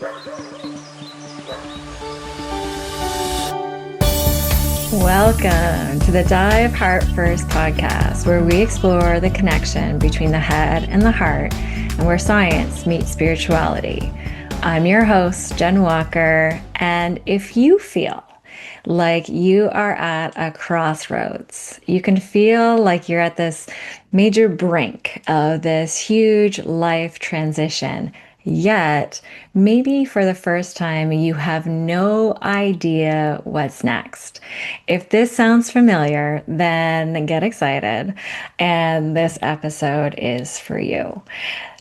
Welcome to the Dive Heart First podcast, where we explore the connection between the head and the heart and where science meets spirituality. I'm your host, Jenn Walker, and if you feel like you are at a crossroads, you can feel like you're at this major brink of this huge life transition. Yet, maybe for the first time, you have no idea what's next. If this sounds familiar, then get excited, and this episode is for you.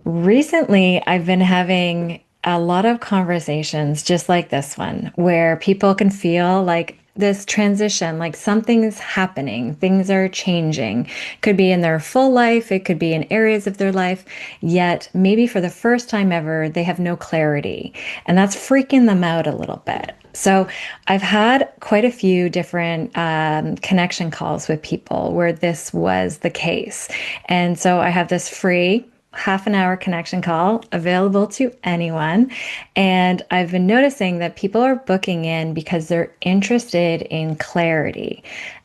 Recently, I've been having a lot of conversations just like this one, where people can feel like this transition, like something's happening, things are changing. Could be in their full life, it could be in areas of their life, yet maybe for the first time ever, they have no clarity. And that's freaking them out a little bit. So I've had quite a few different connection calls with people where this was the case. And so I have this free half an hour connection call available to anyone. And I've been noticing that people are booking in because they're interested in clarity.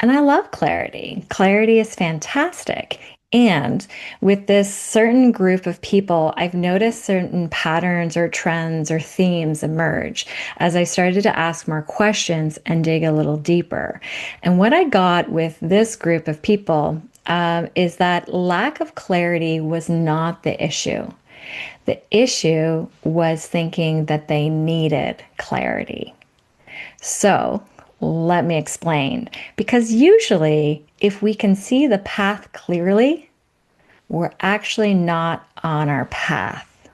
And I love clarity. Clarity is fantastic. And with this certain group of people, I've noticed certain patterns or trends or themes emerge as I started to ask more questions and dig a little deeper. And what I got with this group of people is that lack of clarity was not the issue. The issue was thinking that they needed clarity. So let me explain. Because usually, if we can see the path clearly, we're actually not on our path.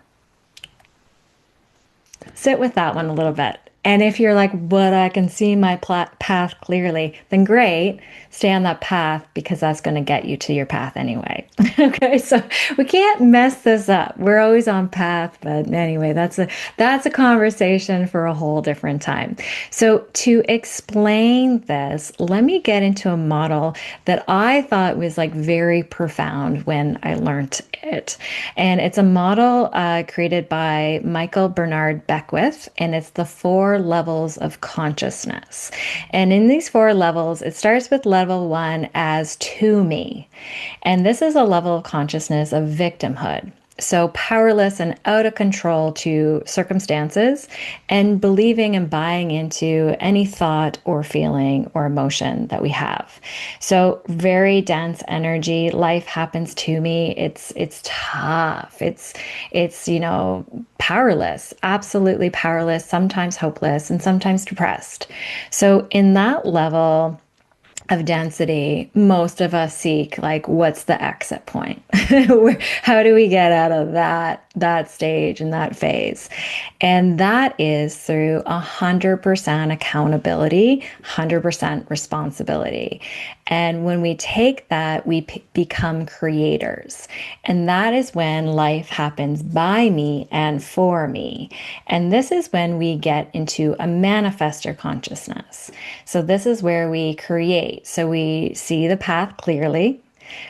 Sit with that one a little bit. And if you're like, but I can see my path clearly, then great, stay on that path because that's going to get you to your path anyway. Okay, so we can't mess this up. We're always on path, but anyway, that's a conversation for a whole different time. So to explain this, let me get into a model that I thought was like very profound when I learned it. And it's a model created by Michael Bernard Beckwith, and it's the 4 levels of consciousness. And in these 4 levels, it starts with level 1 as to me. And this is a level of consciousness of victimhood. So powerless and out of control to circumstances and believing and buying into any thought or feeling or emotion that we have. So very dense energy. Life happens to me. It's tough. It's powerless, absolutely powerless, sometimes hopeless and sometimes depressed. So in that level of density, most of us seek like, what's the exit point? How do we get out of that stage and that phase? And that is through 100% accountability, 100% responsibility. And when we take that, we become creators. And that is when life happens by me and for me. And this is when we get into a manifestor consciousness. So this is where we create. So we see the path clearly.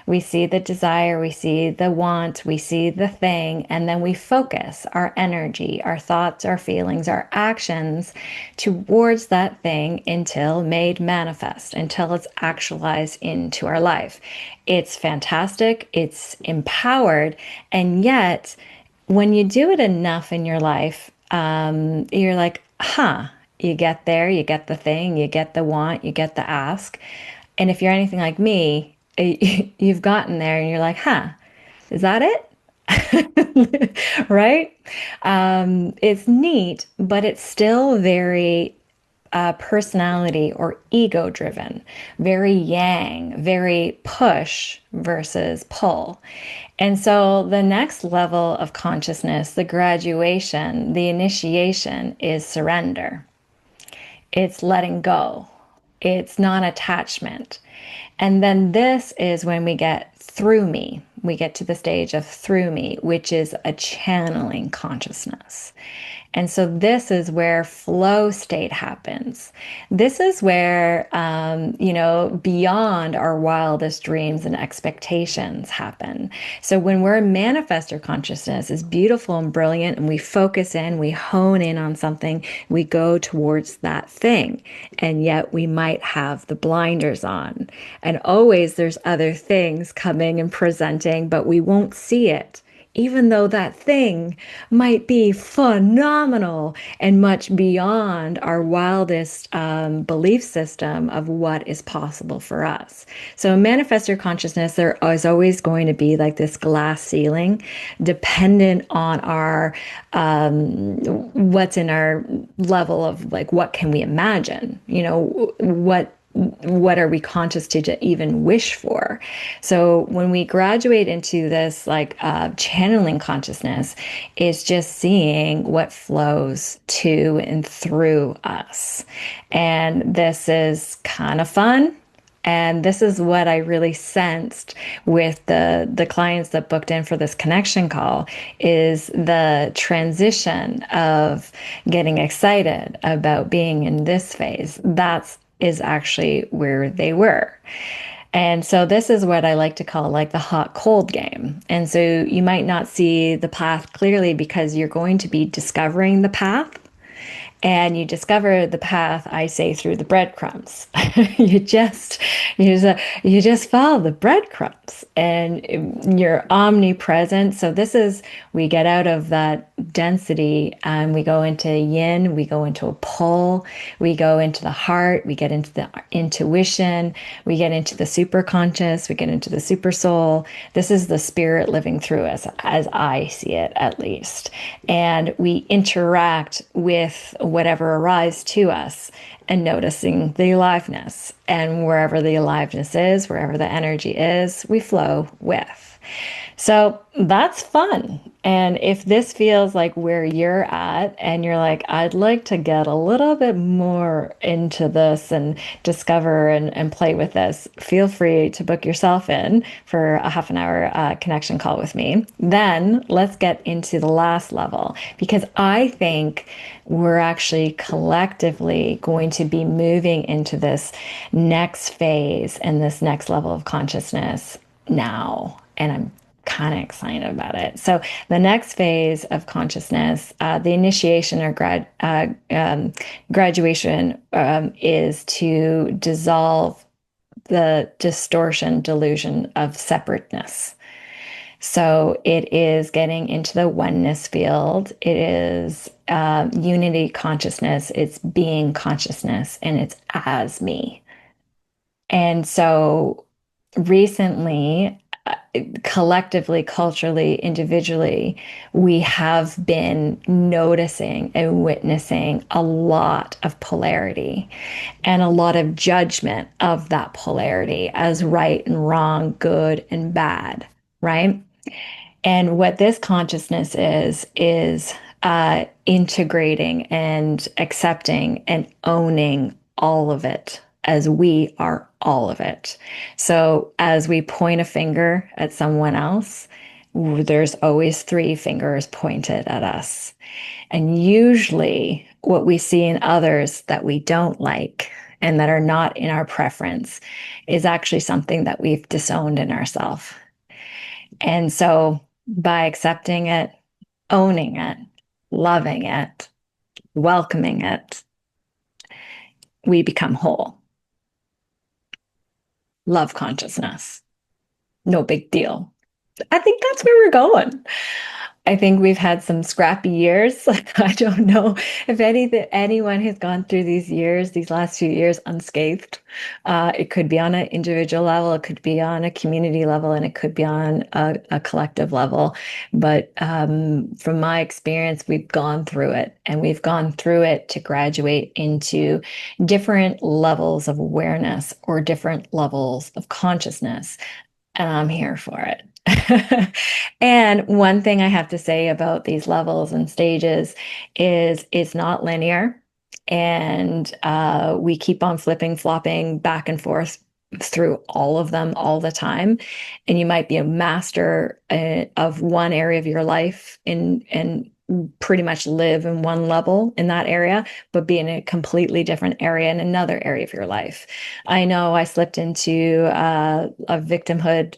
We see the desire, we see the want, we see the thing, and then we focus our energy, our thoughts, our feelings, our actions towards that thing until made manifest, until it's actualized into our life. It's fantastic, it's empowered, and yet when you do it enough in your life, you're like, you get there, you get the thing, you get the want, you get the ask. And if you're anything like me, you've gotten there and you're like, is that it? Right? It's neat, but it's still very personality or ego driven, very yang, very push versus pull. And so the next level of consciousness, the graduation, the initiation is surrender. It's letting go. It's non-attachment. And then this is when we get through me. We get to the stage of through me, which is a channeling consciousness. And so this is where flow state happens. This is where, beyond our wildest dreams and expectations happen. So when we're in manifestor consciousness is beautiful and brilliant, and we focus in, we hone in on something, we go towards that thing. And yet we might have the blinders on. And always there's other things coming and presenting, but we won't see it, even though that thing might be phenomenal and much beyond our wildest belief system of what is possible for us. So, in manifestor consciousness, there is always going to be like this glass ceiling, dependent on our what's in our level of like what can we imagine? What are we conscious to even wish for? So when we graduate into this like channeling consciousness, is just seeing what flows to and through us. And this is kind of fun. And this is what I really sensed with the clients that booked in for this connection call, is the transition of getting excited about being in this phase. That's is actually where they were. And so this is what I like to call like the hot cold game. And so you might not see the path clearly because you're going to be discovering the path. And you discover the path, I say, through the breadcrumbs. you just you just follow the breadcrumbs, and you're omnipresent. So this is, we get out of that density and we go into yin, we go into a pull, we go into the heart, we get into the intuition, we get into the super conscious, we get into the super soul. This is the spirit living through us, as I see it at least. And we interact with whatever arrives to us and noticing the aliveness. And wherever the aliveness is, wherever the energy is, we flow with. So that's fun. And if this feels like where you're at and you're like, I'd like to get a little bit more into this and discover and play with this, feel free to book yourself in for a half an hour connection call with me. Then let's get into the last level, because I think we're actually collectively going to be moving into this next phase and this next level of consciousness now. And I'm kind of excited about it. So the next phase of consciousness, the initiation or graduation, is to dissolve the distortion, delusion of separateness. So it is getting into the oneness field. It is unity consciousness. It's being consciousness, and it's as me. And so recently, collectively, culturally, individually, we have been noticing and witnessing a lot of polarity and a lot of judgment of that polarity as right and wrong, good and bad, right? And what this consciousness is integrating and accepting and owning all of it, as we are all of it. So as we point a finger at someone else, there's always three fingers pointed at us. And usually what we see in others that we don't like and that are not in our preference is actually something that we've disowned in ourselves. And so by accepting it, owning it, loving it, welcoming it, we become whole. Love consciousness. No big deal. I think that's where we're going. I think we've had some scrappy years. Like, I don't know if anyone has gone through these years, these last few years, unscathed. It could be on an individual level, it could be on a community level, and it could be on a collective level. But from my experience, we've gone through it, and we've gone through it to graduate into different levels of awareness or different levels of consciousness. And I'm here for it. And one thing I have to say about these levels and stages is it's not linear. And we keep on flipping, flopping back and forth through all of them all the time, and you might be a master of one area of your life and pretty much live in one level in that area, but be in a completely different area in another area of your life. I know I slipped into a victimhood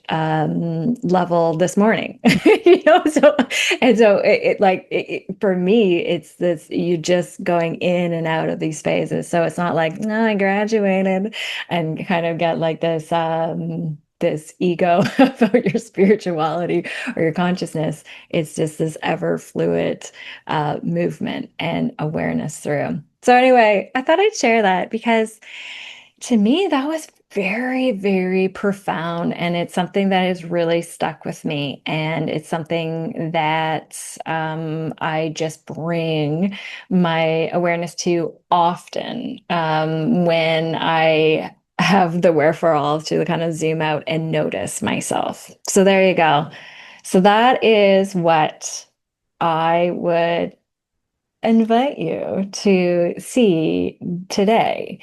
level this morning, so for me, it's this, you just going in and out of these phases. So it's not like, no, I graduated and kind of get like this ego about your spirituality or your consciousness. It's just this ever fluid movement and awareness through. So anyway, I thought I'd share that because to me, that was very, very profound. And it's something that has really stuck with me. And it's something that I just bring my awareness to often when I have the wherewithal to kind of zoom out and notice myself. So there you go. So that is what I would invite you to see today,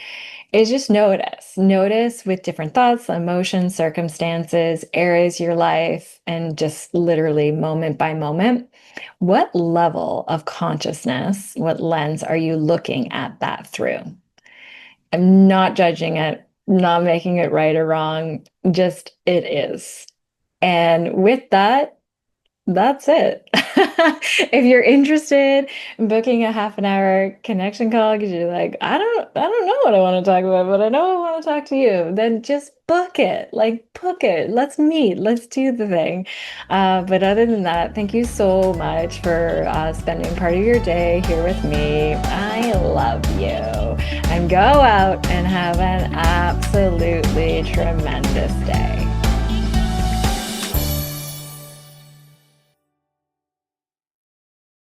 is just notice with different thoughts, emotions, circumstances, areas of your life, and just literally moment by moment, what level of consciousness, what lens are you looking at that through? I'm not judging it, not making it right or wrong, just it is. And with that, that's it. If you're interested in booking a half an hour connection call because you're like, I don't know what I want to talk about, but I know I want to talk to you, then just book it. Like, book it. Let's meet. Let's do the thing. But other than that, thank you so much for spending part of your day here with me. I love you. And go out and have an absolutely tremendous day.